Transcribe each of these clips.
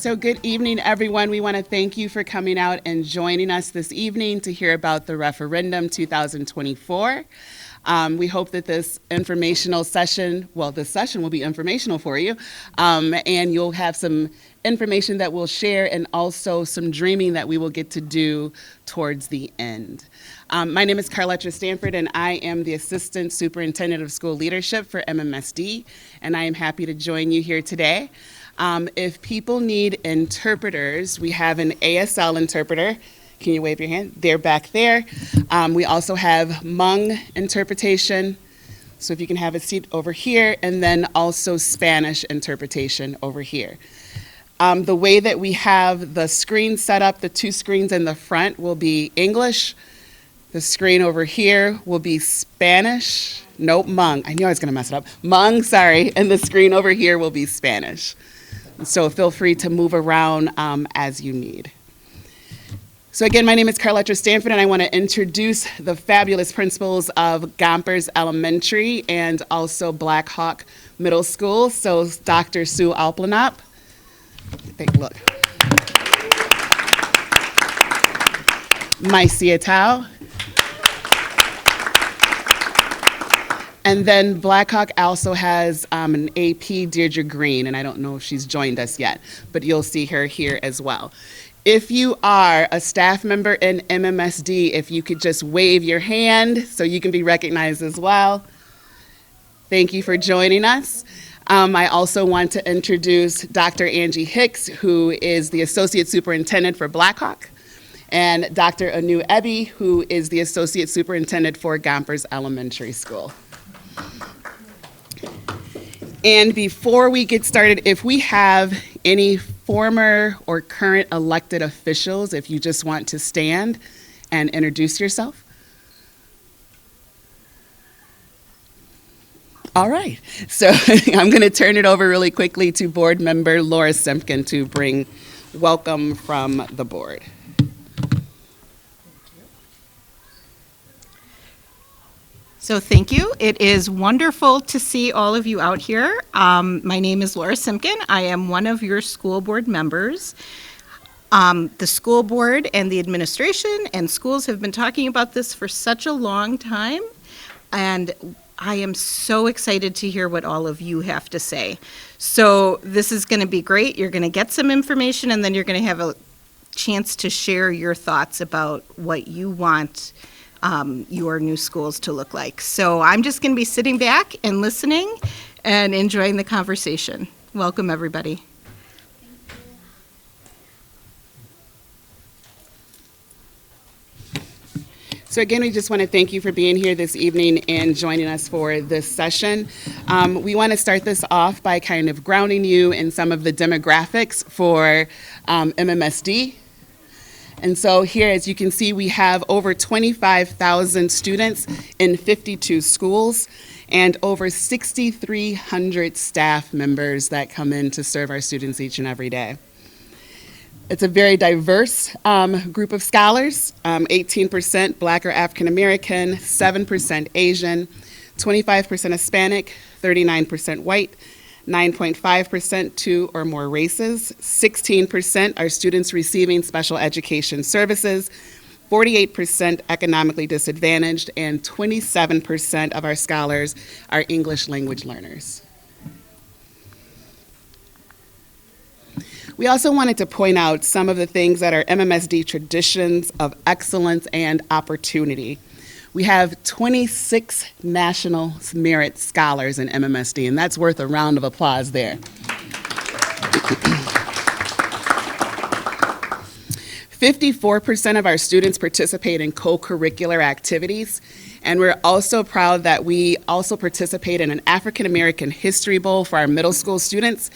So good evening, everyone. We want to thank you for coming out and joining us this evening to hear about the referendum 2024. We hope that this informational session, well, this session will be informational for you, and you'll have some information that we'll share and also some dreaming that we will get to do towards the end. My name is Carletta Stanford, and I am the Assistant Superintendent of School Leadership for MMSD, and I am happy to join you here today. If people need interpreters, we have an ASL interpreter. Can you wave your hand? They're back there. We also have Hmong interpretation. So if you can have a seat over here, and then also Spanish interpretation over here. The way that we have the screen set up, the two screens in the front will be English. The screen over here will be Spanish. Nope, Hmong. I knew I was going to mess it up. Hmong, sorry. And the screen over here will be Spanish. So feel free to move around as you need. So again, my name is Carletta Stanford, and I want to introduce the fabulous principals of Gompers Elementary and also Black Hawk Middle School. So Dr. Sue Alplenop. Take a look. Mycia Tao. And then Blackhawk also has an AP, Deirdre Green, and I don't know if she's joined us yet, but you'll see her here as well. If you are a staff member in MMSD, if you could just wave your hand so you can be recognized as well. Thank you for joining us. I also want to introduce Dr. Angie Hicks, who is the Associate Superintendent for Blackhawk, and Dr. Anu Ebi, who is the Associate Superintendent for Gompers Elementary School. And before we get started, if we have any former or current elected officials, if you just want to stand and introduce yourself. All right, so I'm going to turn it over really quickly to board member Laura Simpkin to bring welcome from the board. So thank you. It is wonderful to see all of you out here. My name is Laura Simpkin. I am one of your school board members. The school board and the administration and schools have been talking about this for such a long time, and I am so excited to hear what all of you have to say. So this is going to be great. You're going to get some information, and then you're going to have a chance to share your thoughts about what you want your new schools to look like. So I'm just going to be sitting back and listening and enjoying the conversation. Welcome, everybody. So again, we just want to thank you for being here this evening and joining us for this session. We want to start this off by kind of grounding you in some of the demographics for MMSD. And so here, as you can see, we have over 25,000 students in 52 schools and over 6,300 staff members that come in to serve our students each and every day. It's a very diverse group of scholars, 18% Black or African American, 7% Asian, 25% Hispanic, 39% white, 9.5% two or more races, 16% are students receiving special education services, 48% economically disadvantaged, and 27% of our scholars are English language learners. We also wanted to point out some of the things that are MMSD traditions of excellence and opportunity. We have 26 National Merit Scholars in MMSD, and that's worth a round of applause there. 54% of our students participate in co-curricular activities, and we're also proud that we also participate in an African American History Bowl for our middle school students,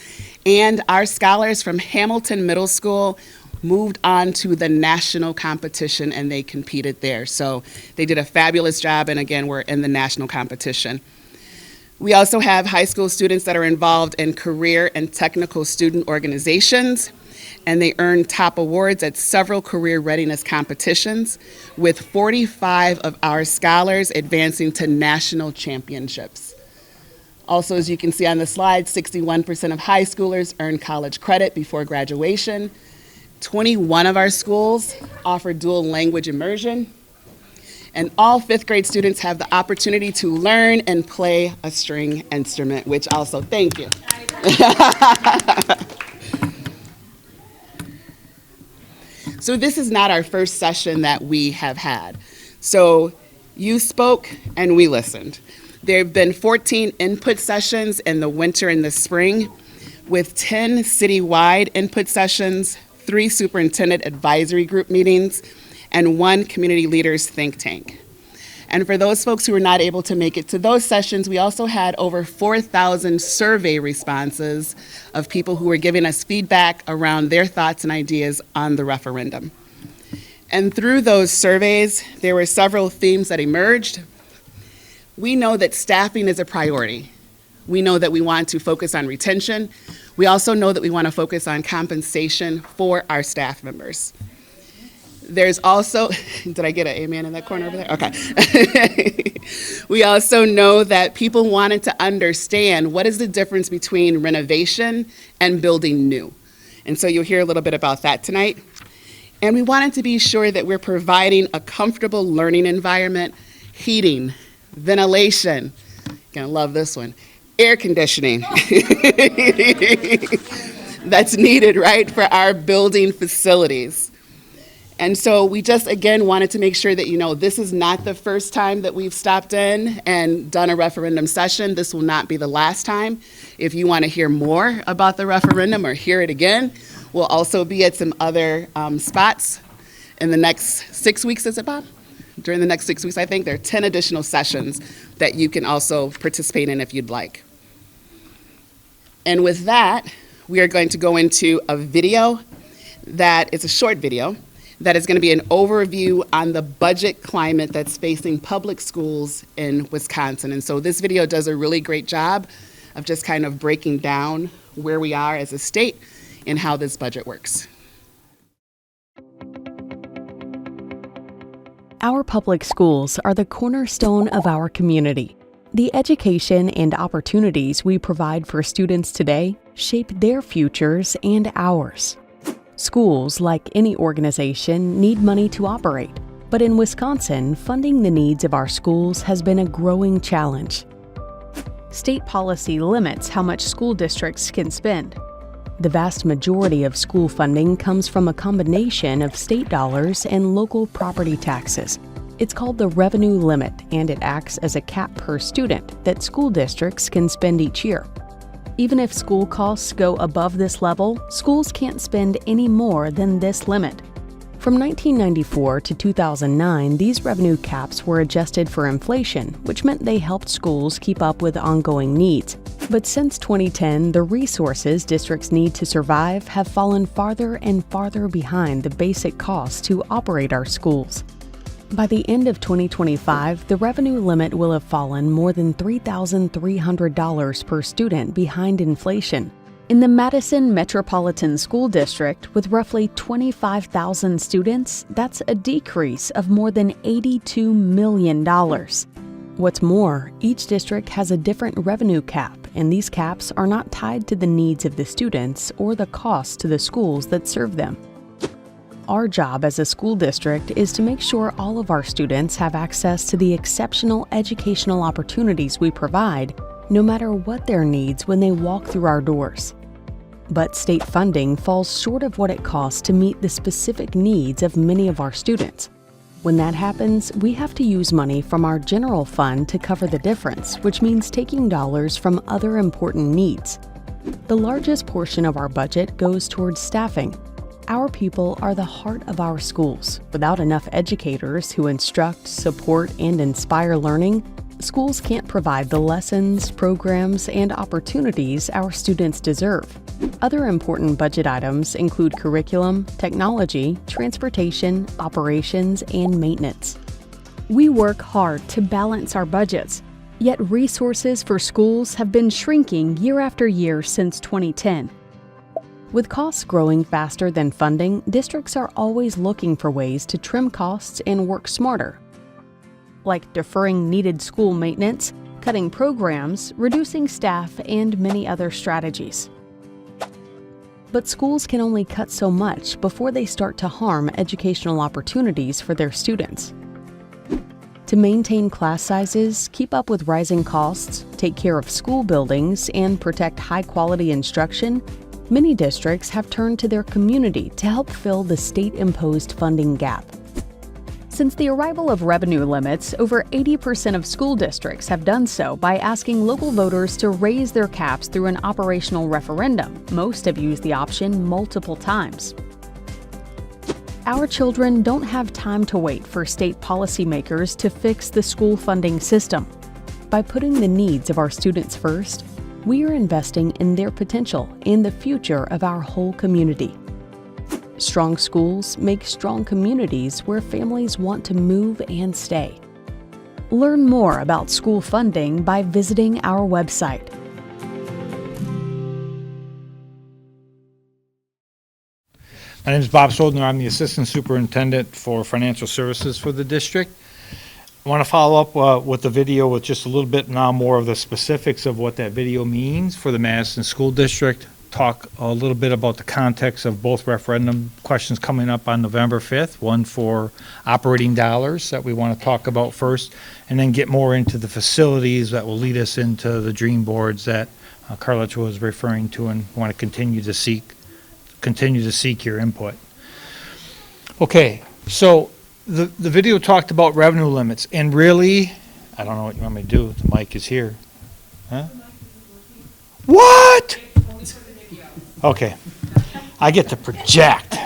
and our scholars from Hamilton Middle School moved on to the national competition and they competed there. So they did a fabulous job, and again, we're in the national competition. We also have high school students that are involved in career and technical student organizations, and they earned top awards at several career readiness competitions, with 45 of our scholars advancing to national championships. Also, as you can see on the slide, 61% of high schoolers earn college credit before graduation. 21 of our schools offer dual language immersion. And all fifth grade students have the opportunity to learn and play a string instrument, which also, thank you. So this is not our first session that we have had. So you spoke and we listened. There have been 14 input sessions in the winter and the spring, with 10 citywide input sessions, 3 superintendent advisory group meetings, and 1 community leaders think tank. And for those folks who were not able to make it to those sessions, we also had over 4,000 survey responses of people who were giving us feedback around their thoughts and ideas on the referendum. And through those surveys, there were several themes that emerged. We know that staffing is a priority. We know that we want to focus on retention. We also know that we want to focus on compensation for our staff members. There's also, did I get an amen in that corner over there? Okay. We also know that people wanted to understand what is the difference between renovation and building new. And so you'll hear a little bit about that tonight. And we wanted to be sure that we're providing a comfortable learning environment, heating, ventilation, you're gonna love this one, air conditioning. That's needed, right, for our building facilities. And so we just, again, wanted to make sure that you know this is not the first time that we've stopped in and done a referendum session. This will not be the last time. If you want to hear more about the referendum or hear it again, we'll also be at some other spots in the next 6 weeks, is it, Bob? During the next 6 weeks, I think there are 10 additional sessions that you can also participate in if you'd like. And with that, we are going to go into a video that is a short video that is going to be an overview on the budget climate that's facing public schools in Wisconsin. And so this video does a really great job of just kind of breaking down where we are as a state and how this budget works. Our public schools are the cornerstone of our community. The education and opportunities we provide for students today shape their futures and ours. Schools, like any organization, need money to operate. But in Wisconsin, funding the needs of our schools has been a growing challenge. State policy limits how much school districts can spend. The vast majority of school funding comes from a combination of state dollars and local property taxes. It's called the revenue limit, and it acts as a cap per student that school districts can spend each year. Even if school costs go above this level, schools can't spend any more than this limit. From 1994 to 2009, these revenue caps were adjusted for inflation, which meant they helped schools keep up with ongoing needs. But since 2010, the resources districts need to survive have fallen farther and farther behind the basic costs to operate our schools. By the end of 2025, the revenue limit will have fallen more than $3,300 per student behind inflation. In the Madison Metropolitan School District, with roughly 25,000 students, that's a decrease of more than $82 million. What's more, each district has a different revenue cap, and these caps are not tied to the needs of the students or the costs to the schools that serve them. Our job as a school district is to make sure all of our students have access to the exceptional educational opportunities we provide, no matter what their needs when they walk through our doors. But state funding falls short of what it costs to meet the specific needs of many of our students. When that happens, we have to use money from our general fund to cover the difference, which means taking dollars from other important needs. The largest portion of our budget goes towards staffing. Our people are the heart of our schools. Without enough educators who instruct, support, and inspire learning, schools can't provide the lessons, programs, and opportunities our students deserve. Other important budget items include curriculum, technology, transportation, operations, and maintenance. We work hard to balance our budgets, yet resources for schools have been shrinking year after year since 2010. With costs growing faster than funding, districts are always looking for ways to trim costs and work smarter, like deferring needed school maintenance, cutting programs, reducing staff, and many other strategies. But schools can only cut so much before they start to harm educational opportunities for their students. To maintain class sizes, keep up with rising costs, take care of school buildings, and protect high-quality instruction, many districts have turned to their community to help fill the state-imposed funding gap. Since the arrival of revenue limits, over 80% of school districts have done so by asking local voters to raise their caps through an operational referendum. Most have used the option multiple times. Our children don't have time to wait for state policymakers to fix the school funding system. By putting the needs of our students first, we are investing in their potential and the future of our whole community. Strong schools make strong communities where families want to move and stay. Learn more about school funding by visiting our website. My name is Bob Soldner. I'm the Assistant Superintendent for Financial Services for the district. I want to follow up with the video with just a little bit now more of the specifics of what that video means for the Madison School District. Talk a little bit about the context of both referendum questions coming up on November 5th, one for operating dollars that we want to talk about first, and then get more into the facilities that will lead us into the dream boards that Carlich was referring to and want to continue to seek your input. Okay, so the video talked about revenue limits, and really, I don't know what you want me to do. The mic is here. Huh? What? Okay, I get to project.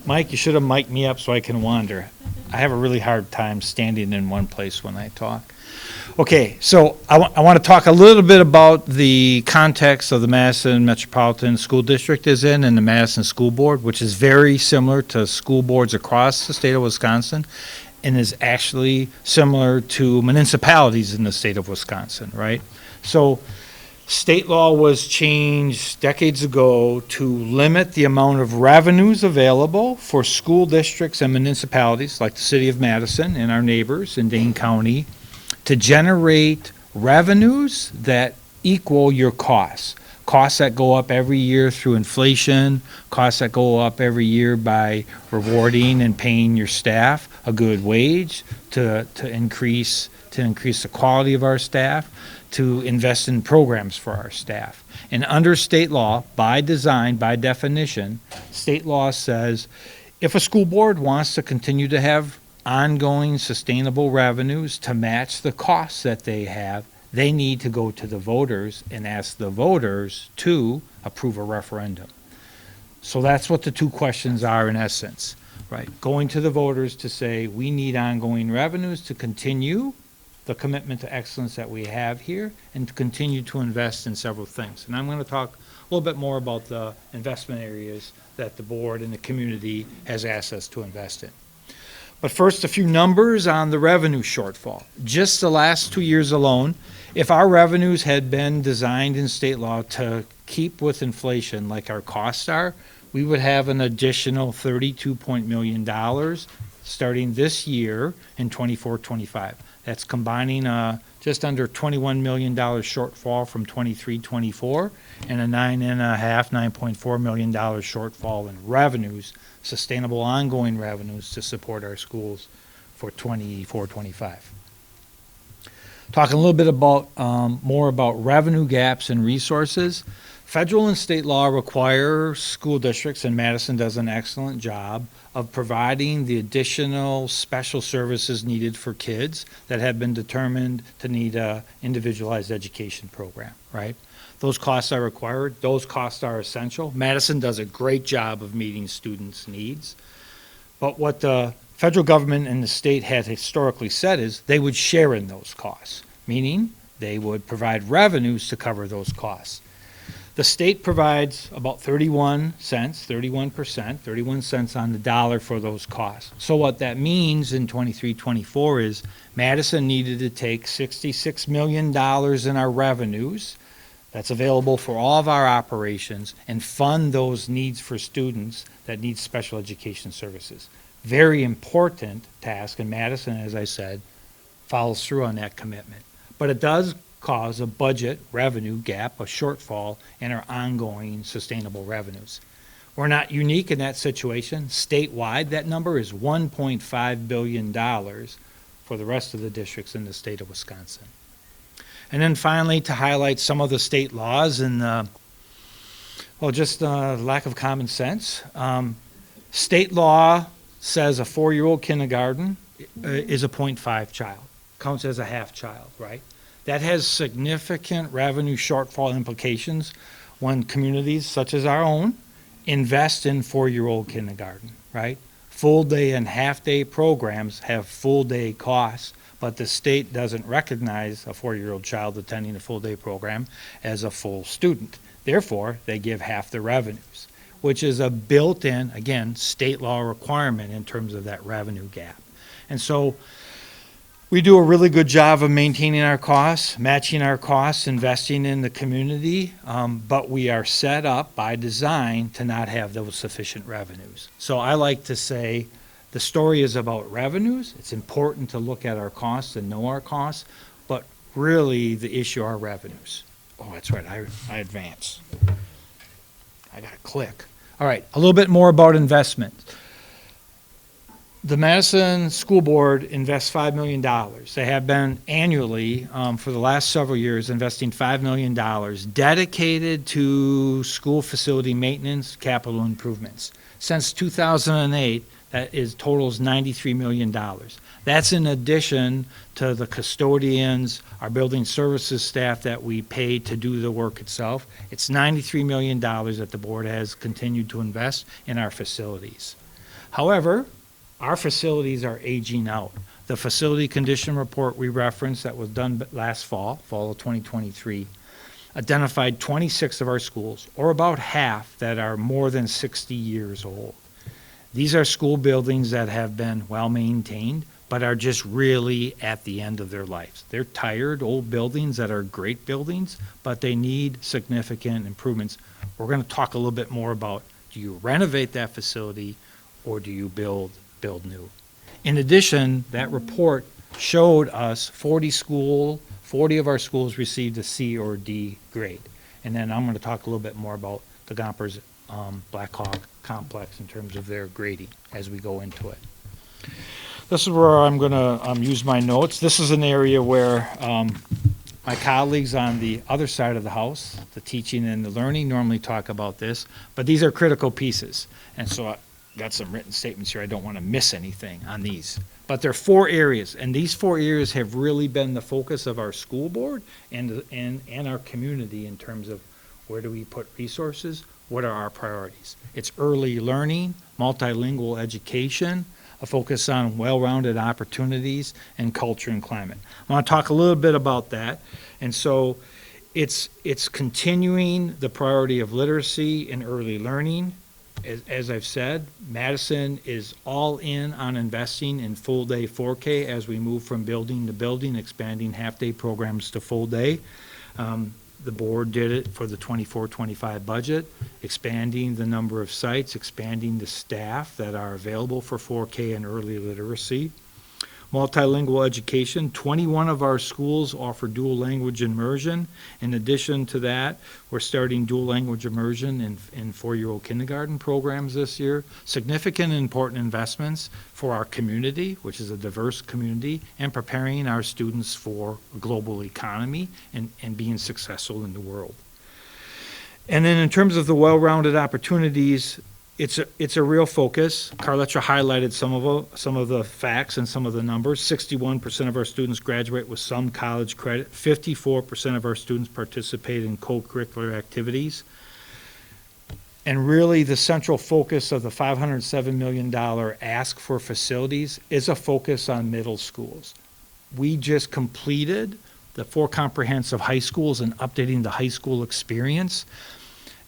Mike, you should have mic'd me up so I can wander. I have a really hard time standing in one place when I talk. Okay, so I want to talk a little bit about the context of the Madison Metropolitan School District is in and the Madison School Board, which is very similar to school boards across the state of Wisconsin and is actually similar to municipalities in the state of Wisconsin, right? So state law was changed decades ago to limit the amount of revenues available for school districts and municipalities like the city of Madison and our neighbors in Dane County to generate revenues that equal your costs. Costs that go up every year through inflation, costs that go up every year by rewarding and paying your staff a good wage to increase the quality of our staff, to invest in programs for our staff. And under state law, by design, by definition, state law says if a school board wants to continue to have ongoing sustainable revenues to match the costs that they have, they need to go to the voters and ask the voters to approve a referendum. So that's what the two questions are in essence, right? Going to the voters to say we need ongoing revenues to continue the commitment to excellence that we have here and to continue to invest in several things. And I'm going to talk a little bit more about the investment areas that the board and the community has asked us to invest in. But first, a few numbers on the revenue shortfall. Just the last 2 years alone, if our revenues had been designed in state law to keep with inflation like our costs are, we would have an additional $32 million starting this year in 24-25. That's combining just under $21 million shortfall from 23-24 and a $9.4 million shortfall in revenues, sustainable ongoing revenues to support our schools for 24-25. Talking a little bit about more about revenue gaps and resources. Federal and state law require school districts, and Madison does an excellent job of providing the additional special services needed for kids that have been determined to need a individualized education program, right? Those costs are required. Those costs are essential. Madison does a great job of meeting students' needs. But what the federal government and the state had historically said is they would share in those costs, meaning they would provide revenues to cover those costs. The state provides about 31 cents on the dollar for those costs. So what that means in 23-24 is Madison needed to take $66 million in our revenues that's available for all of our operations and fund those needs for students that need special education services. Very important task, and Madison, as I said, follows through on that commitment. But it does cause a budget revenue gap, a shortfall in our ongoing sustainable revenues. We're not unique in that situation. Statewide, that number is $1.5 billion for the rest of the districts in the state of Wisconsin. And then finally, to highlight some of the state laws and, just lack of common sense. State law says a 4-year-old kindergarten is a 0.5 child, counts as a half child, right? That has significant revenue shortfall implications when communities such as our own invest in 4-year-old kindergarten, right? Full day and half day programs have full day costs, but the state doesn't recognize a 4-year-old child attending a full day program as a full student. Therefore, they give half the revenues, which is a built-in, again, state law requirement in terms of that revenue gap. And so we do a really good job of maintaining our costs, matching our costs, investing in the community, but we are set up by design to not have those sufficient revenues. So I like to say the story is about revenues. It's important to look at our costs and know our costs, but really the issue are revenues. Oh, that's right, I advance. I got to click. All right, a little bit more about investment. The Madison School Board invests $5 million. They have been annually, for the last several years, investing $5 million dedicated to school facility maintenance, capital improvements. Since 2008, that totals $93 million. That's in addition to the custodians, our building services staff that we pay to do the work itself. It's $93 million that the board has continued to invest in our facilities. However, our facilities are aging out. The facility condition report we referenced that was done last fall of 2023, identified 26 of our schools, or about half, that are more than 60 years old. These are school buildings that have been well maintained, but are just really at the end of their lives. They're tired, old buildings that are great buildings, but they need significant improvements. We're going to talk a little bit more about, do you renovate that facility or do you build new? In addition, that report showed us 40 of our schools received a C or D grade. And then I'm going to talk a little bit more about the Gompers Black Hawk complex in terms of their grading as we go into it. This is where I'm going to use my notes. This is an area where my colleagues on the other side of the house, the teaching and the learning, normally talk about this, but these are critical pieces. And so I got some written statements here. I don't want to miss anything on these. But there are 4 areas, and these 4 areas have really been the focus of our school board and our community in terms of where do we put resources, what are our priorities. It's early learning, multilingual education, a focus on well-rounded opportunities, and culture and climate. I want to talk a little bit about that. And so it's continuing the priority of literacy and early learning. As I've said, Madison is all in on investing in full day 4K as we move from building to building, expanding half-day programs to full day. The board did it for the 24-25 budget, expanding the number of sites, expanding the staff that are available for 4K and early literacy. Multilingual education, 21 of our schools offer dual language immersion. In addition to that, we're starting dual language immersion in 4-year-old kindergarten programs this year. Significant and important investments for our community, which is a diverse community, and preparing our students for a global economy and being successful in the world. And then in terms of the well-rounded opportunities, it's a real focus. Carletra highlighted some of the facts and some of the numbers. 61% of our students graduate with some college credit. 54% of our students participate in co-curricular activities. And really the central focus of the $507 million ask for facilities is a focus on middle schools. We just completed the 4 comprehensive high schools and updating the high school experience.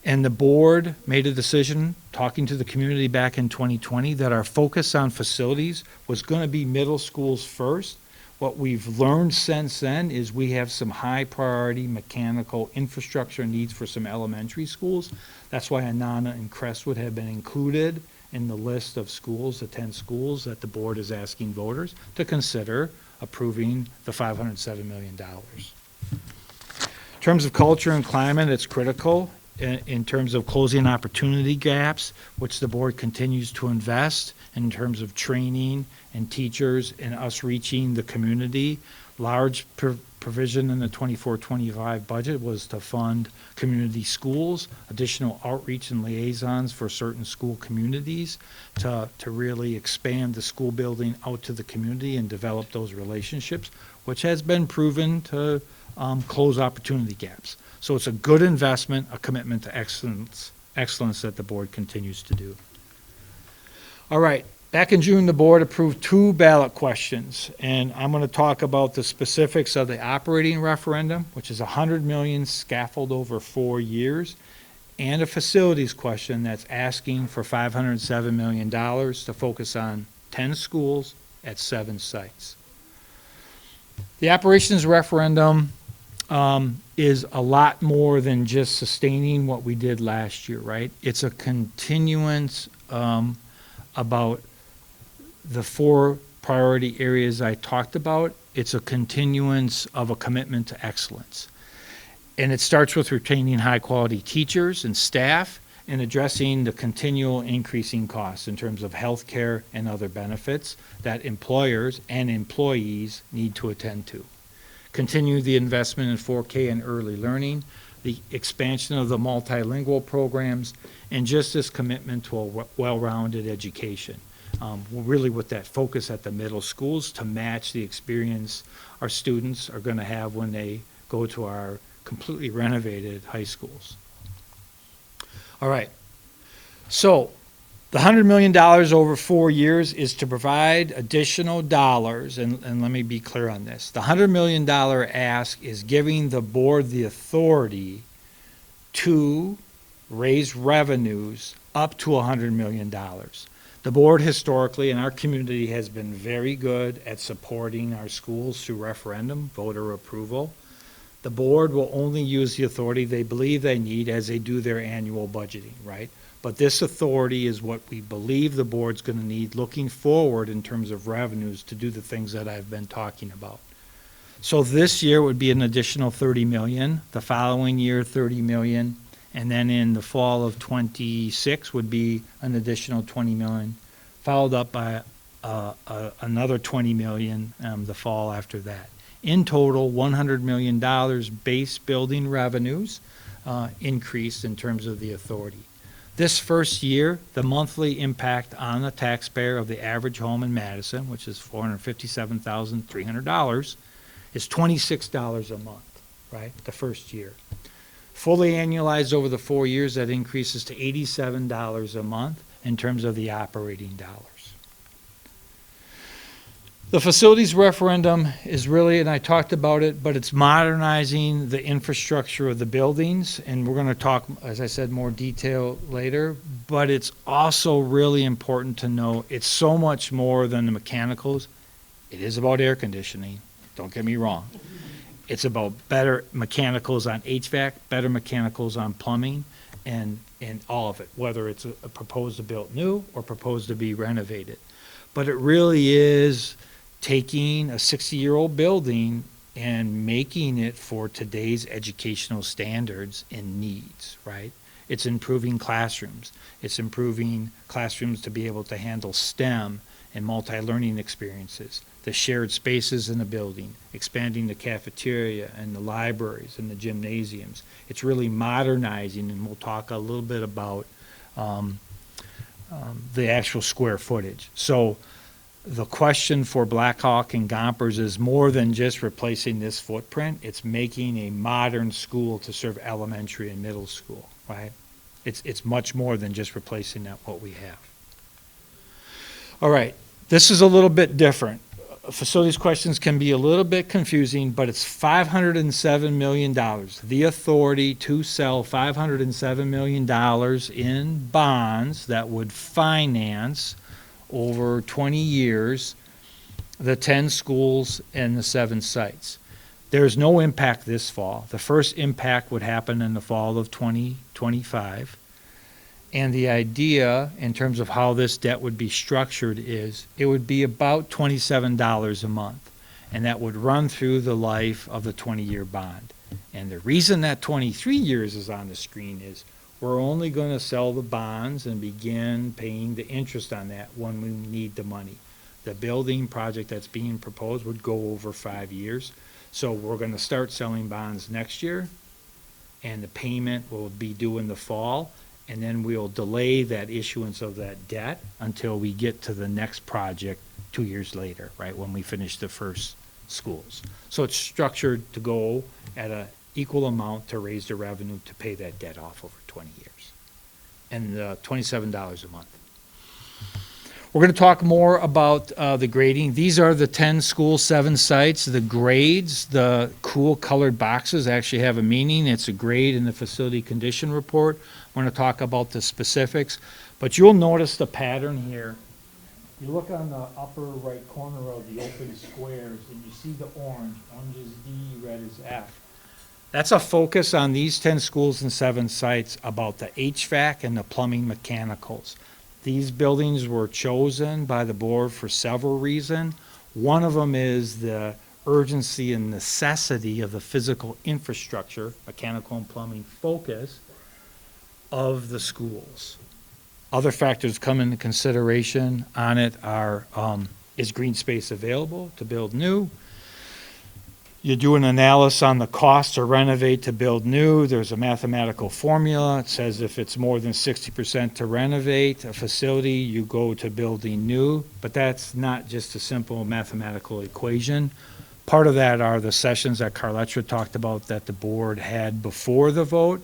And the board made a decision, talking to the community back in 2020, that our focus on facilities was going to be middle schools first. What we've learned since then is we have some high priority mechanical infrastructure needs for some elementary schools. That's why Anana and Crestwood have been included in the list of schools, the 10 schools that the board is asking voters to consider approving the $507 million. In terms of culture and climate, it's critical in terms of closing opportunity gaps, which the board continues to invest in terms of training and teachers and us reaching the community. Large provision in the 24-25 budget was to fund community schools, additional outreach and liaisons for certain school communities to really expand the school building out to the community and develop those relationships, which has been proven to close opportunity gaps. So it's a good investment, a commitment to excellence that the board continues to do. All right. Back in June, the board approved 2 ballot questions, and I'm going to talk about the specifics of the operating referendum, which is $100 million scaffold over 4 years, and a facilities question that's asking for $507 million to focus on 10 schools at 7 sites. The operations referendum is a lot more than just sustaining what we did last year, right? It's a continuance about the 4 priority areas I talked about. It's a continuance of a commitment to excellence. And it starts with retaining high-quality teachers and staff and addressing the continual increasing costs in terms of health care and other benefits that employers and employees need to attend to. Continue the investment in 4K and early learning, the expansion of the multilingual programs, and just this commitment to a well-rounded education. Really with that focus at the middle schools to match the experience our students are going to have when they go to our completely renovated high schools. All right. So the $100 million over 4 years is to provide additional dollars, and let me be clear on this. The $100 million ask is giving the board the authority to raise revenues up to $100 million. The board historically in our community has been very good at supporting our schools through referendum, voter approval. The board will only use the authority they believe they need as they do their annual budgeting, right? But this authority is what we believe the board's going to need looking forward in terms of revenues to do the things that I've been talking about. So this year would be an additional $30 million, the following year $30 million, and then in the fall of 26 would be an additional $20 million, followed up by another $20 million the fall after that. In total, $100 million base building revenues increased in terms of the authority. This first year, the monthly impact on the taxpayer of the average home in Madison, which is $457,300, is $26 a month, right, the first year. Fully annualized over the 4 years, that increases to $87 a month in terms of the operating dollars. The facilities referendum is really, and I talked about it, but it's modernizing the infrastructure of the buildings, and we're going to talk, as I said, more detail later, but it's also really important to know it's so much more than the mechanicals. It is about air conditioning, don't get me wrong. It's about better mechanicals on HVAC, better mechanicals on plumbing, and all of it, whether it's a proposed to build new or proposed to be renovated. But it really is taking a 60-year-old building and making it for today's educational standards and needs, right? It's improving classrooms. It's improving classrooms to be able to handle STEM and multi-learning experiences, the shared spaces in the building, expanding the cafeteria and the libraries and the gymnasiums. It's really modernizing, and we'll talk a little bit about the actual square footage. So the question for Blackhawk and Gompers is more than just replacing this footprint. It's making a modern school to serve elementary and middle school, right? It's much more than just replacing what we have. All right, this is a little bit different. Facilities questions can be a little bit confusing, but it's $507 million. The authority to sell $507 million in bonds that would finance over 20 years the 10 schools and the 7 sites. There's no impact this fall. The first impact would happen in the fall of 2025. And the idea in terms of how this debt would be structured is it would be about $27 a month. and that would run through the life of the 20-year bond. And the reason that 23 years is on the screen is we're only going to sell the bonds and begin paying the interest on that when we need the money. The building project that's being proposed would go over 5 years. So we're going to start selling bonds next year, and the payment will be due in the fall, and then we'll delay that issuance of that debt until we get to the next project 2 years later, right, when we finish the first schools. So it's structured to go at an equal amount to raise the revenue to pay that debt off over 20 years. And $27 a month. We're going to talk more about the grading. These are the 10 schools, 7 sites. The grades, the cool colored boxes actually have a meaning. It's a grade in the facility condition report. We're going to talk about the specifics. But you'll notice the pattern here. You look on the upper right corner of the open squares and you see the orange. Orange is D, red is F. That's a focus on these 10 schools and 7 sites about the HVAC and the plumbing mechanicals. These buildings were chosen by the board for several reasons. One of them is the urgency and necessity of the physical infrastructure, mechanical and plumbing focus of the schools. Other factors come into consideration on it are, is green space available to build new? You do an analysis on the cost to renovate to build new. There's a mathematical formula. It says if it's more than 60% to renovate a facility, you go to building new. But that's not just a simple mathematical equation. Part of that are the sessions that Carletra talked about that the board had before the vote.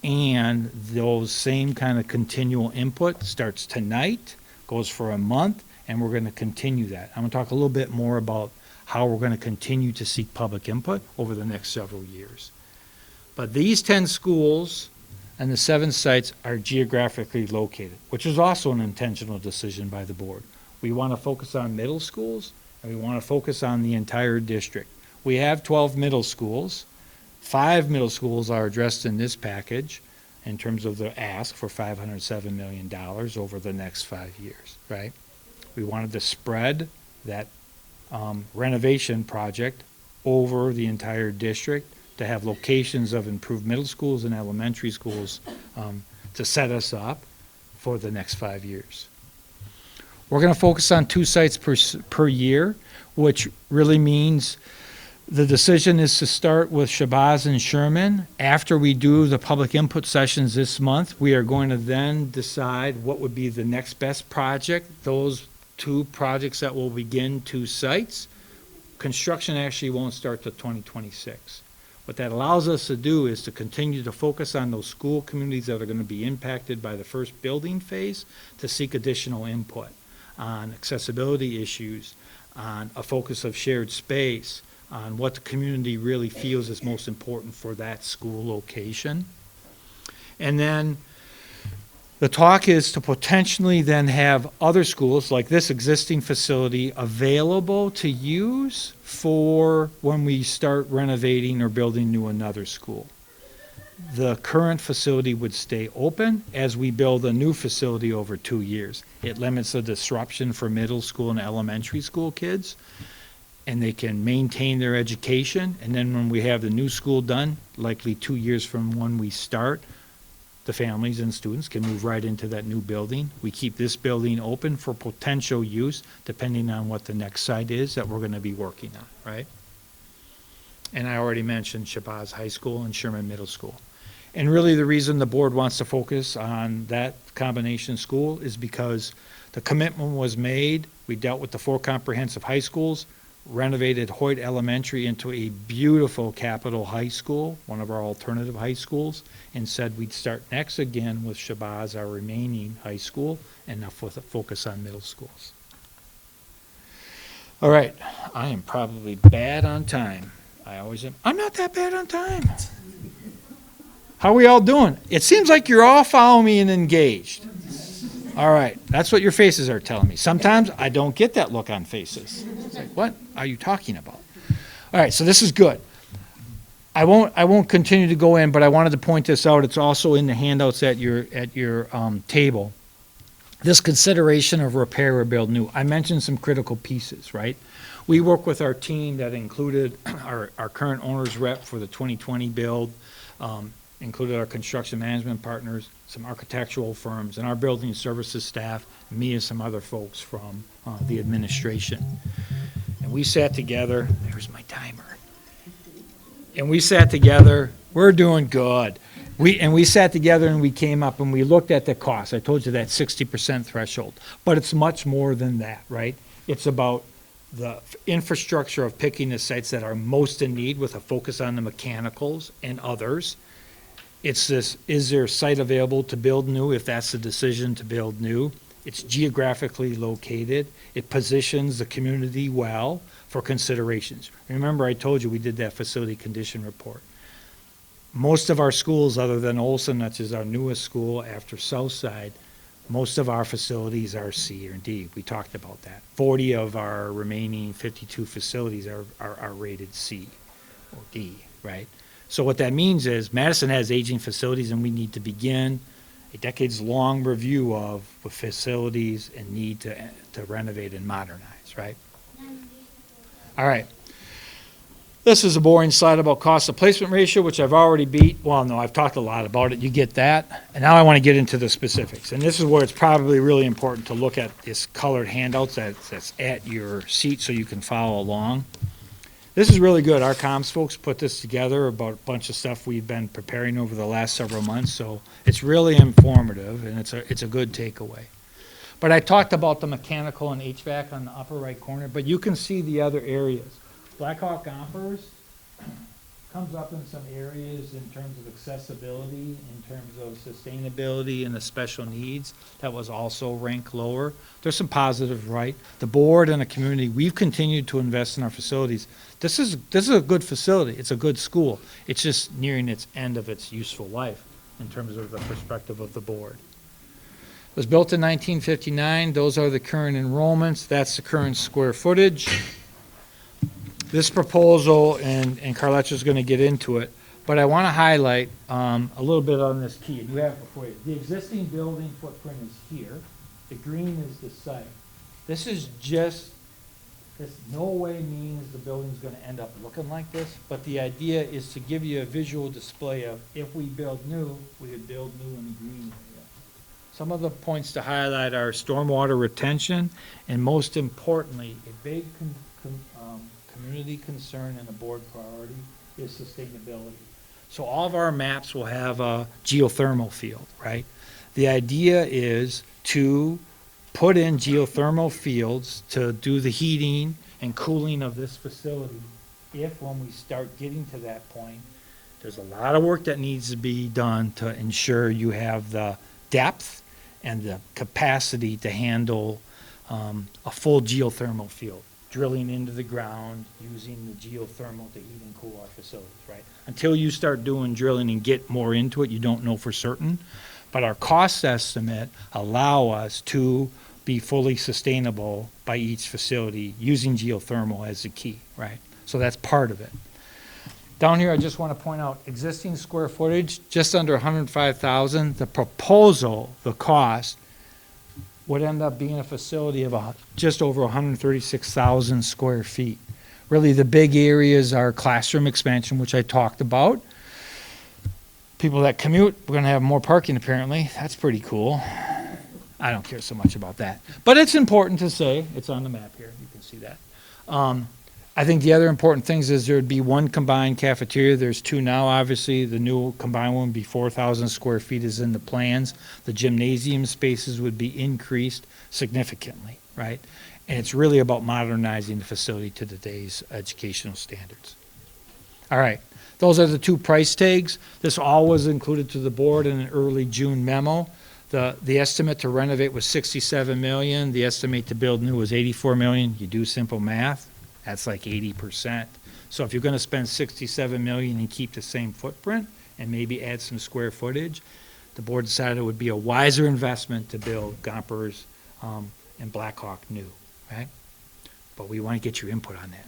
And those same kind of continual input starts tonight, goes for a month, and we're going to continue that. I'm going to talk a little bit more about how we're going to continue to seek public input over the next several years. But these 10 schools and the 7 sites are geographically located, which is also an intentional decision by the board. We want to focus on middle schools, and we want to focus on the entire district. We have 12 middle schools. 5 middle schools are addressed in this package in terms of the ask for $507 million over the next 5 years, right? We wanted to spread that renovation project over the entire district to have locations of improved middle schools and elementary schools to set us up for the next 5 years. We're going to focus on 2 sites per year, which really means the decision is to start with Shabazz and Sherman. After we do the public input sessions this month, we are going to then decide what would be the next best project. Those 2 projects that will begin 2 sites. Construction actually won't start till 2026. What that allows us to do is to continue to focus on those school communities that are going to be impacted by the first building phase to seek additional input on accessibility issues, on a focus of shared space, on what the community really feels is most important for that school location. And then the talk is to potentially then have other schools like this existing facility available to use for when we start renovating or building new another school. The current facility would stay open as we build a new facility over 2 years. It limits the disruption for middle school and elementary school kids, and they can maintain their education. And then when we have the new school done, likely 2 years from when we start, the families and students can move right into that new building. We keep this building open for potential use depending on what the next site is that we're going to be working on, right? And I already mentioned Shabazz High School and Sherman Middle School. And really the reason the board wants to focus on that combination school is because the commitment was made. We dealt with the 4 comprehensive high schools, renovated Hoyt Elementary into a beautiful Capitol High School, one of our alternative high schools, and said we'd start next again with Shabazz, our remaining high school, and now focus on middle schools. All right, I am probably bad on time. I always am. I'm not that bad on time. How are we all doing? It seems like you're all following me and engaged. All right, that's what your faces are telling me. Sometimes I don't get that look on faces. It's like, what are you talking about? All right, so this is good. I won't continue to go in, but I wanted to point this out. It's also in the handouts at your table. This consideration of repair or build new. I mentioned some critical pieces, right? We work with our team that included our current owner's rep for the 2020 build, included our construction management partners, some architectural firms, and our building services staff, me and some other folks from the administration. And we sat together, there's my timer. And we sat together, we're doing good. We sat together and we came up and we looked at the cost. I told you that 60% threshold, but it's much more than that, right? It's about the infrastructure of picking the sites that are most in need with a focus on the mechanicals and others. It's this, is there a site available to build new if that's the decision to build new? It's geographically located. It positions the community well for considerations. Remember, I told you we did that facility condition report. Most of our schools, other than Olson, which is our newest school after Southside, most of our facilities are C or D. We talked about that. 40 of our remaining 52 facilities are rated C or D, right? So what that means is Madison has aging facilities and we need to begin a decades-long review of the facilities and need to renovate and modernize, right? All right. This is a boring slide about cost of placement ratio, which I've already beat. Well, no, I've talked a lot about it. You get that. And now I want to get into the specifics. And this is where it's probably really important to look at this colored handouts that's at your seat so you can follow along. This is really good. Our comms folks put this together about a bunch of stuff we've been preparing over the last several months. So it's really informative and it's a good takeaway. But I talked about the mechanical and HVAC on the upper right corner, but you can see the other areas. Blackhawk Gompers comes up in some areas in terms of accessibility, in terms of sustainability and the special needs. That was also ranked lower. There's some positive, right? The board and the community, we've continued to invest in our facilities. This is a good facility. It's a good school. It's just nearing its end of its useful life in terms of the perspective of the board. It was built in 1959. Those are the current enrollments. That's the current square footage. This proposal, and Carletta's going to get into it, but I want to highlight a little bit on this key. You have it before you. The existing building footprint is here. The green is the site. This no way means the building's going to end up looking like this, but the idea is to give you a visual display of if we build new, we would build new in the green area. Some of the points to highlight are stormwater retention, and most importantly, a big community concern and a board priority is sustainability. So all of our maps will have a geothermal field, right? The idea is to put in geothermal fields to do the heating and cooling of this facility. If when we start getting to that point, there's a lot of work that needs to be done to ensure you have the depth and the capacity to handle a full geothermal field. Drilling into the ground, using the geothermal to heat and cool our facilities, right? Until you start doing drilling and get more into it, you don't know for certain. But our cost estimate allow us to be fully sustainable by each facility using geothermal as the key, right? So that's part of it. Down here, I just want to point out existing square footage, just under 105,000. The proposal, the cost, would end up being a facility of just over 136,000 square feet. Really, the big areas are classroom expansion, which I talked about. People that commute, we're going to have more parking apparently. That's pretty cool. I don't care so much about that. But it's important to say, it's on the map here, you can see that. I think the other important things is there would be one combined cafeteria. There's two now, obviously. The new combined one would be 4,000 square feet is in the plans. The gymnasium spaces would be increased significantly, right? And it's really about modernizing the facility to today's educational standards. All right, those are the two price tags. This all was included to the board in an early June memo. The estimate to renovate was $67 million. The estimate to build new was $84 million. You do simple math. That's like 80%. So if you're going to spend $67 million and keep the same footprint and maybe add some square footage, the board decided it would be a wiser investment to build Gompers and Blackhawk new, right? But we want to get your input on that.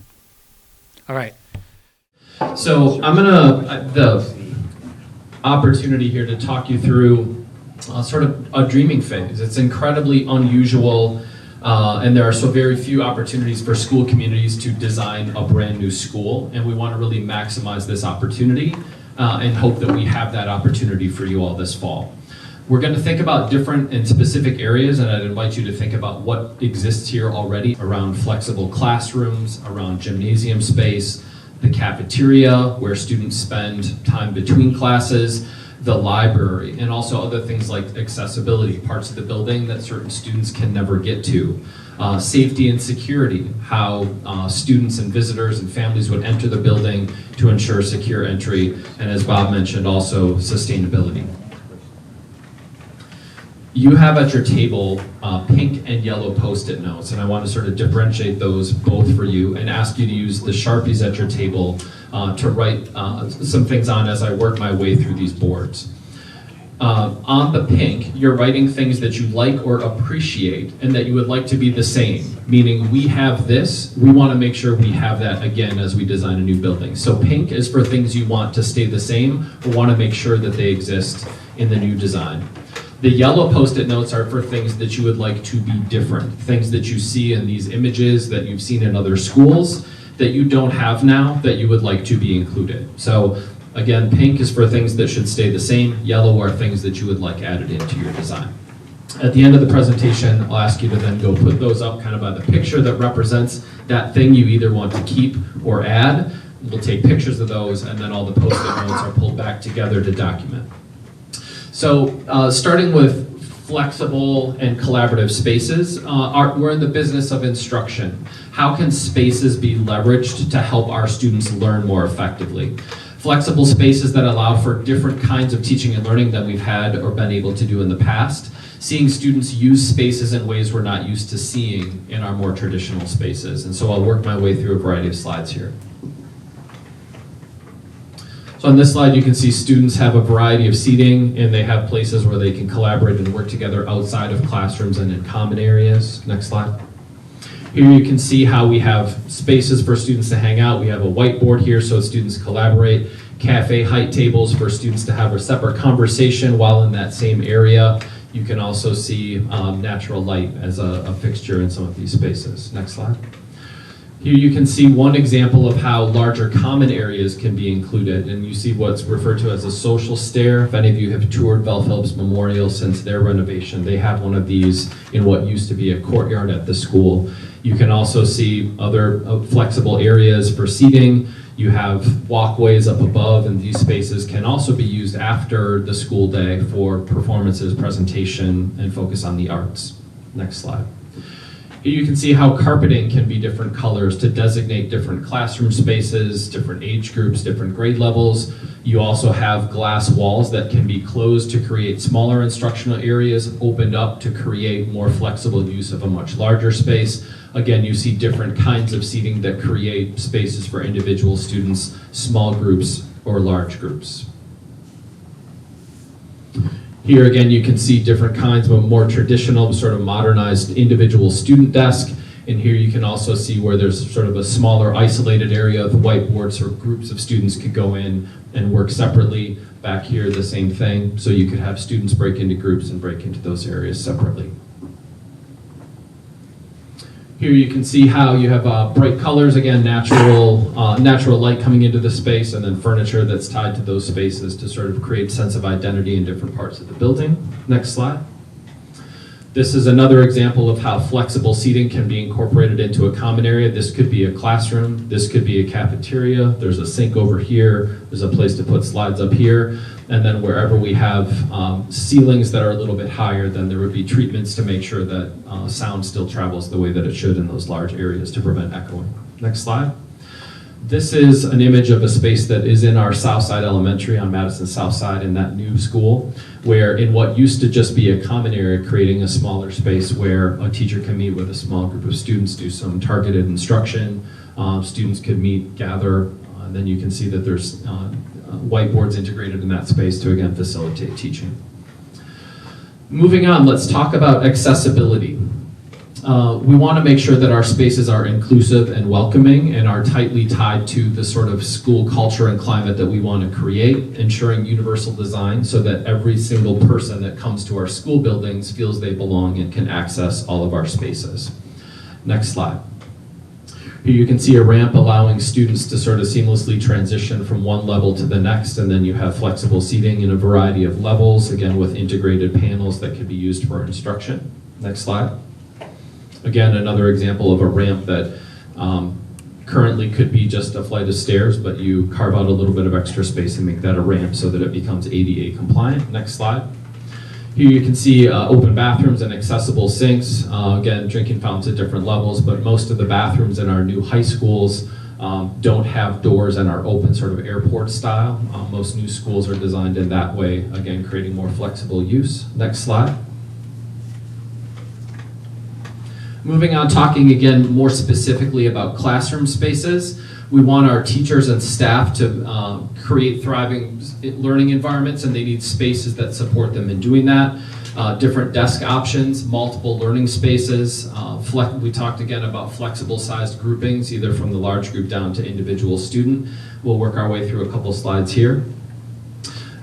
All right. So I'm gonna the opportunity here to talk you through sort of a dreaming phase. It's incredibly unusual And there are so very few opportunities for school communities to design a brand new school, and we want to really maximize this opportunity and hope that we have that opportunity for you all this fall. We're going to think about different and specific areas, and I'd invite you to think about what exists here already around flexible classrooms, around gymnasium space, the cafeteria where students spend time between classes, the library, and also other things like accessibility, parts of the building that certain students can never get to. Safety and security, how students and visitors and families would enter the building to ensure secure entry, and as Bob mentioned, also sustainability. You have at your table pink and yellow Post-it notes, and I want to sort of differentiate those both for you and ask you to use the Sharpies at your table to write some things on as I work my way through these boards. On the pink, you're writing things that you like or appreciate and that you would like to be the same, meaning we have this, we want to make sure we have that again as we design a new building. So pink is for things you want to stay the same or want to make sure that they exist in the new design. The yellow Post-it notes are for things that you would like to be different, things that you see in these images that you've seen in other schools that you don't have now that you would like to be included. So again, pink is for things that should stay the same, yellow are things that you would like added into your design. At the end of the presentation, I'll ask you to then go put those up kind of by the picture that represents that thing you either want to keep or add. We'll take pictures of those, and then all the Post-it notes are pulled back together to document. So starting with flexible and collaborative spaces, we're in the business of instruction. How can spaces be leveraged to help our students learn more effectively? Flexible spaces that allow for different kinds of teaching and learning than we've had or been able to do in the past. Seeing students use spaces in ways we're not used to seeing in our more traditional spaces. And so I'll work my way through a variety of slides here. So on this slide, you can see students have a variety of seating, and they have places where they can collaborate and work together outside of classrooms and in common areas. Next slide. Here you can see how we have spaces for students to hang out. We have a whiteboard here so students collaborate, cafe height tables for students to have a separate conversation while in that same area. You can also see natural light as a fixture in some of these spaces. Next slide. Here you can see one example of how larger common areas can be included, and you see what's referred to as a social stair. If any of you have toured Bell Phillips Memorial since their renovation, they have one of these in what used to be a courtyard at the school. You can also see other flexible areas for seating. You have walkways up above, and these spaces can also be used after the school day for performances, presentation, and focus on the arts. Next slide. Here you can see how carpeting can be different colors to designate different classroom spaces, different age groups, different grade levels. You also have glass walls that can be closed to create smaller instructional areas, opened up to create more flexible use of a much larger space. Again, you see different kinds of seating that create spaces for individual students, small groups, or large groups. Here again, you can see different kinds of a more traditional, sort of modernized individual student desk. And here you can also see where there's sort of a smaller isolated area of whiteboards where groups of students could go in and work separately. Back here, the same thing. So you could have students break into groups and break into those areas separately. Here you can see how you have bright colors, again, natural light coming into the space, and then furniture that's tied to those spaces to sort of create sense of identity in different parts of the building. Next slide. This is another example of how flexible seating can be incorporated into a common area. This could be a classroom, this could be a cafeteria, there's a sink over here, there's a place to put slides up here, and then wherever we have ceilings that are a little bit higher, then there would be treatments to make sure that sound still travels the way that it should in those large areas to prevent echoing. Next slide. This is an image of a space that is in our Southside Elementary on Madison Southside in that new school, where in what used to just be a common area, creating a smaller space where a teacher can meet with a small group of students, do some targeted instruction. Students could meet, gather, and then you can see that there's whiteboards integrated in that space to again facilitate teaching. Moving on, let's talk about accessibility. We want to make sure that our spaces are inclusive and welcoming and are tightly tied to the sort of school culture and climate that we want to create, ensuring universal design so that every single person that comes to our school buildings feels they belong and can access all of our spaces. Next slide. Here you can see a ramp allowing students to sort of seamlessly transition from one level to the next, and then you have flexible seating in a variety of levels, again with integrated panels that can be used for instruction. Next slide. Again, another example of a ramp that currently could be just a flight of stairs, but you carve out a little bit of extra space and make that a ramp so that it becomes ADA compliant. Next slide. Here you can see open bathrooms and accessible sinks. Again, drinking fountains at different levels, but most of the bathrooms in our new high schools don't have doors and are open, sort of airport style. Most new schools are designed in that way, again, creating more flexible use. Next slide. Moving on, talking again more specifically about classroom spaces. We want our teachers and staff to create thriving learning environments, and they need spaces that support them in doing that. Different desk options, multiple learning spaces. We talked again about flexible sized groupings, either from the large group down to individual student. We'll work our way through a couple slides here.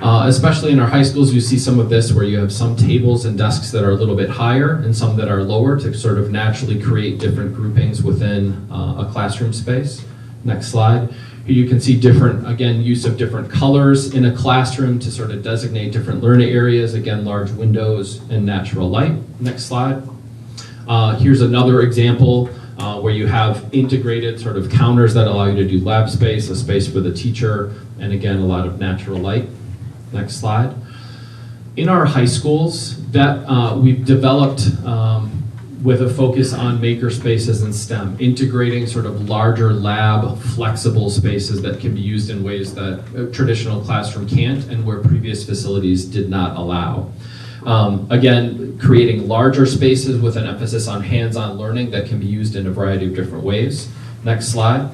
Especially in our high schools, you see some of this where you have some tables and desks that are a little bit higher and some that are lower to sort of naturally create different groupings within a classroom space. Next slide. Here you can see different, again, use of different colors in a classroom to sort of designate different learning areas. Again, large windows and natural light. Next slide. Here's another example where you have integrated sort of counters that allow you to do lab space, a space for the teacher, and again, a lot of natural light. Next slide. In our high schools, that we've developed with a focus on maker spaces and STEM, integrating sort of larger lab, flexible spaces that can be used in ways that a traditional classroom can't and where previous facilities did not allow. Again, creating larger spaces with an emphasis on hands-on learning that can be used in a variety of different ways. Next slide.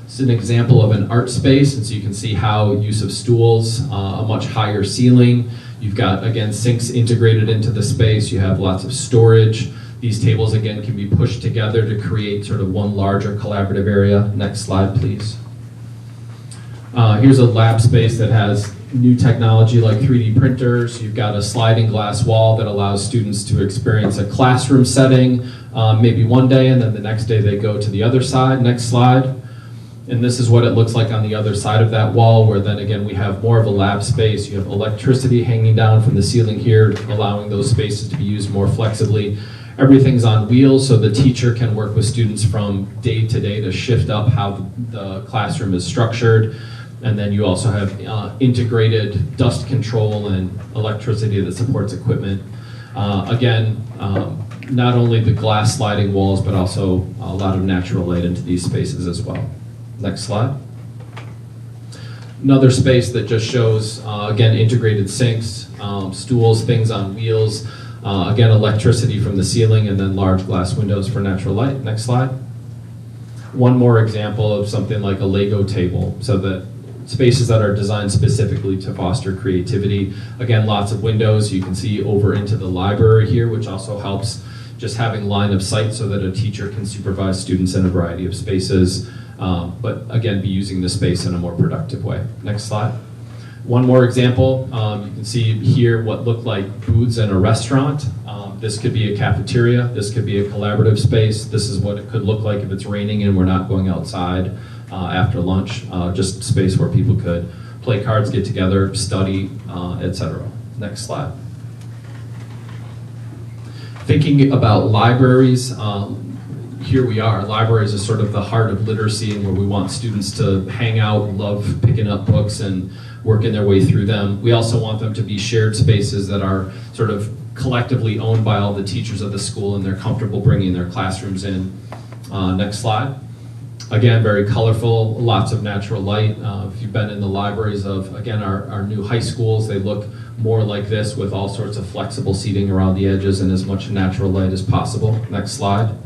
This is an example of an art space, and so you can see how use of stools, a much higher ceiling. You've got, again, sinks integrated into the space. You have lots of storage. These tables, again, can be pushed together to create sort of one larger collaborative area. Next slide, please. Here's a lab space that has new technology like 3D printers. You've got a sliding glass wall that allows students to experience a classroom setting maybe one day, and then the next day they go to the other side. Next slide. And this is what it looks like on the other side of that wall, where then again we have more of a lab space. You have electricity hanging down from the ceiling here, allowing those spaces to be used more flexibly. Everything's on wheels, so the teacher can work with students from day to day to shift up how the classroom is structured. And then you also have integrated dust control and electricity that supports equipment. Again, not only the glass sliding walls, but also a lot of natural light into these spaces as well. Next slide. Another space that just shows, again, integrated sinks, stools, things on wheels, again, electricity from the ceiling, and then large glass windows for natural light. Next slide. One more example of something like a Lego table, so that spaces that are designed specifically to foster creativity. Again, lots of windows. You can see over into the library here, which also helps just having line of sight so that a teacher can supervise students in a variety of spaces. But again, be using the space in a more productive way. Next slide. One more example, you can see here what look like booths in a restaurant. This could be a cafeteria, this could be a collaborative space. This is what it could look like if it's raining and we're not going outside after lunch. Just space where people could play cards, get together, study, etc. Next slide. Thinking about libraries, here we are. Libraries is sort of the heart of literacy and where we want students to hang out, love picking up books and working their way through them. We also want them to be shared spaces that are sort of collectively owned by all the teachers of the school and they're comfortable bringing their classrooms in. Next slide. Again, very colorful, lots of natural light. If you've been in the libraries of, again, our new high schools, they look more like this with all sorts of flexible seating around the edges and as much natural light as possible. Next slide.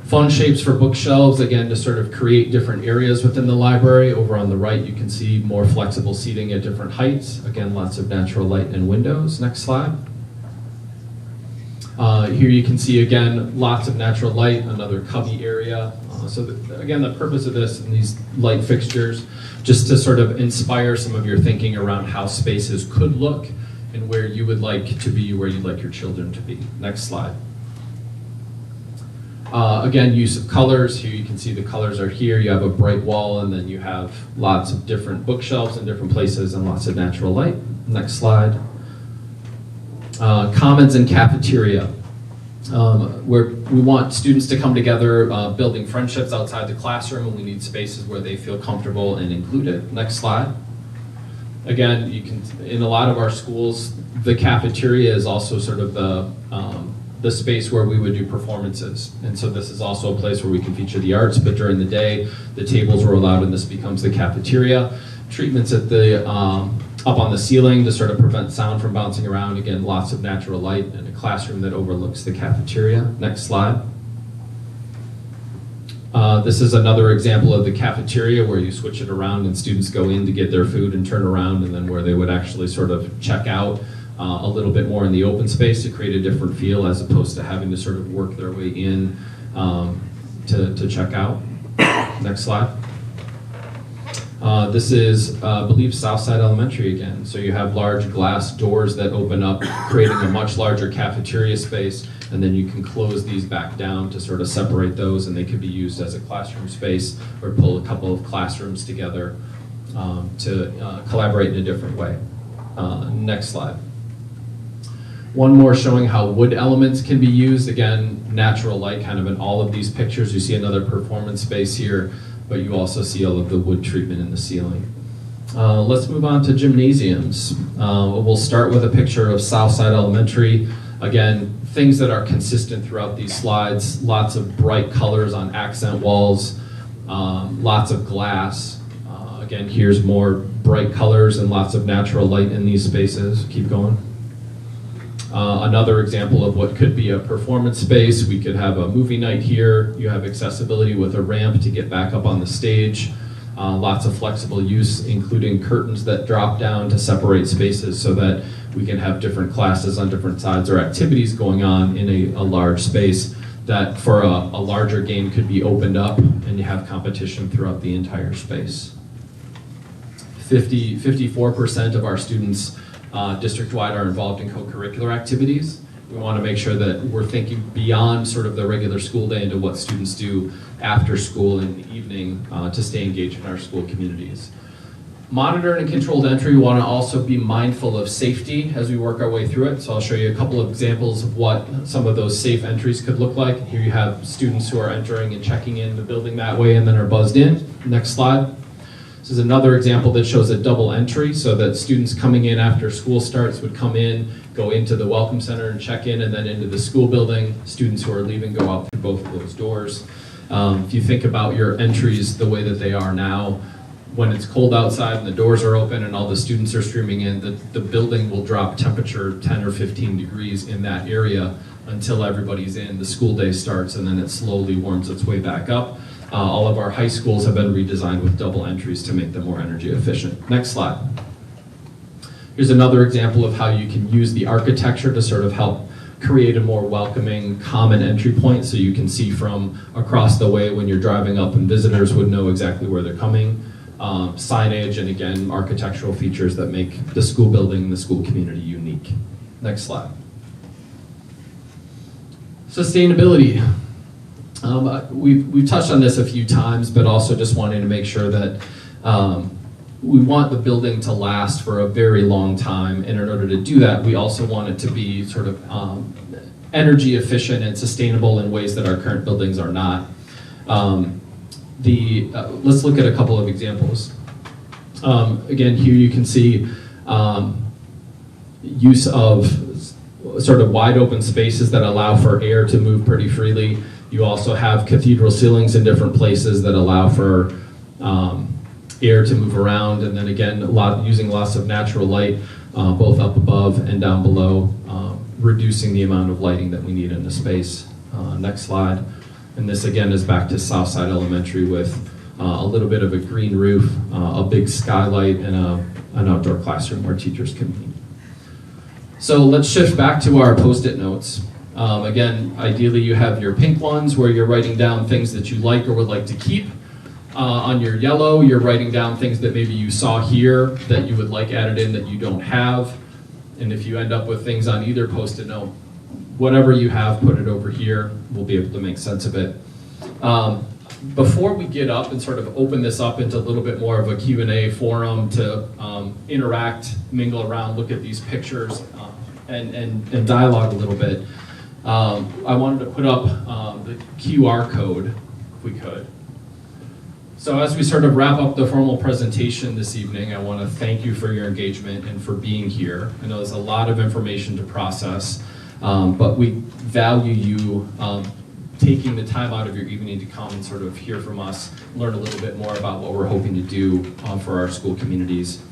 Fun shapes for bookshelves, again, to sort of create different areas within the library. Over on the right, you can see more flexible seating at different heights. Again, lots of natural light and windows. Next slide. Here you can see again lots of natural light, another cubby area. Again, the purpose of this and these light fixtures, just to sort of inspire some of your thinking around how spaces could look and where you would like to be, where you'd like your children to be. Next slide. Again, use of colors. Here you can see the colors are here. You have a bright wall, and then you have lots of different bookshelves in different places and lots of natural light. Next slide. Commons and cafeteria. Where we want students to come together, building friendships outside the classroom, and we need spaces where they feel comfortable and included. Next slide. Again, you can, in a lot of our schools, the cafeteria is also sort of the space where we would do performances. And so this is also a place where we can feature the arts, but during the day, the tables were allowed and this becomes the cafeteria. Treatments at the, up on the ceiling to sort of prevent sound from bouncing around. Again, lots of natural light and a classroom that overlooks the cafeteria. Next slide. This is another example of the cafeteria where you switch it around and students go in to get their food and turn around, and then where they would actually sort of check out a little bit more in the open space to create a different feel as opposed to having to sort of work their way in to check out. Next slide. This is, I believe, Southside Elementary again. So you have large glass doors that open up, creating a much larger cafeteria space, and then you can close these back down to sort of separate those, and they could be used as a classroom space or pull a couple of classrooms together to collaborate in a different way. Next slide. One more showing how wood elements can be used. Again, natural light kind of in all of these pictures. You see another performance space here, but you also see all of the wood treatment in the ceiling. Let's move on to gymnasiums. We'll start with a picture of Southside Elementary. Again, things that are consistent throughout these slides. Lots of bright colors on accent walls, lots of glass. Again, here's more bright colors and lots of natural light in these spaces. Keep going. Another example of what could be a performance space. We could have a movie night here. You have accessibility with a ramp to get back up on the stage. Lots of flexible use, including curtains that drop down to separate spaces so that we can have different classes on different sides or activities going on in a large space that for a larger game could be opened up and you have competition throughout the entire space. 54% of our students district-wide are involved in co-curricular activities. We want to make sure that we're thinking beyond sort of the regular school day into what students do after school and in the evening to stay engaged in our school communities. Monitored and controlled entry, we want to also be mindful of safety as we work our way through it. So I'll show you a couple of examples of what some of those safe entries could look like. Here you have students who are entering and checking in the building that way and then are buzzed in. Next slide. This is another example that shows a double entry so that students coming in after school starts would come in, go into the Welcome Center and check in, and then into the school building. Students who are leaving go out through both of those doors. If you think about your entries the way that they are now, when it's cold outside and the doors are open and all the students are streaming in, the building will drop temperature 10 or 15 degrees in that area until everybody's in, the school day starts, and then it slowly warms its way back up. All of our high schools have been redesigned with double entries to make them more energy efficient. Next slide. Here's another example of how you can use the architecture to sort of help create a more welcoming, common entry point so you can see from across the way when you're driving up and visitors would know exactly where they're coming. Signage and again, architectural features that make the school building and the school community unique. Next slide. Sustainability. We've touched on this a few times, but also just wanting to make sure that we want the building to last for a very long time, and in order to do that, we also want it to be sort of energy efficient and sustainable in ways that our current buildings are not. Let's look at a couple of examples. Again, here you can see use of sort of wide open spaces that allow for air to move pretty freely. You also have cathedral ceilings in different places that allow for air to move around, and then again, using lots of natural light, both up above and down below, reducing the amount of lighting that we need in the space. Next slide. And this again is back to Southside Elementary with a little bit of a green roof, a big skylight, and an outdoor classroom where teachers can meet. So let's shift back to our Post-it notes. Again, ideally you have your pink ones where you're writing down things that you like or would like to keep. On your yellow, you're writing down things that maybe you saw here that you would like added in that you don't have. And if you end up with things on either Post-it note, whatever you have, put it over here. We'll be able to make sense of it. Before we get up and sort of open this up into a little bit more of a Q&A forum to interact, mingle around, look at these pictures, and dialogue a little bit, I wanted to put up the QR code, if we could. So as we sort of wrap up the formal presentation this evening, I want to thank you for your engagement and for being here. I know there's a lot of information to process, but we value you taking the time out of your evening to come and sort of hear from us, learn a little bit more about what we're hoping to do for our school communities.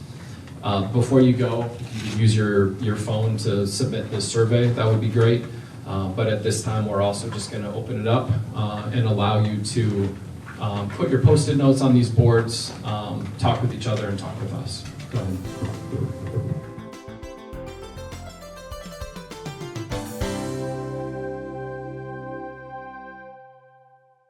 Before you go, if you could use your phone to submit this survey, that would be great. But at this time, we're also just going to open it up and allow you to put your Post-it notes on these boards, talk with each other, and talk with us. Go ahead.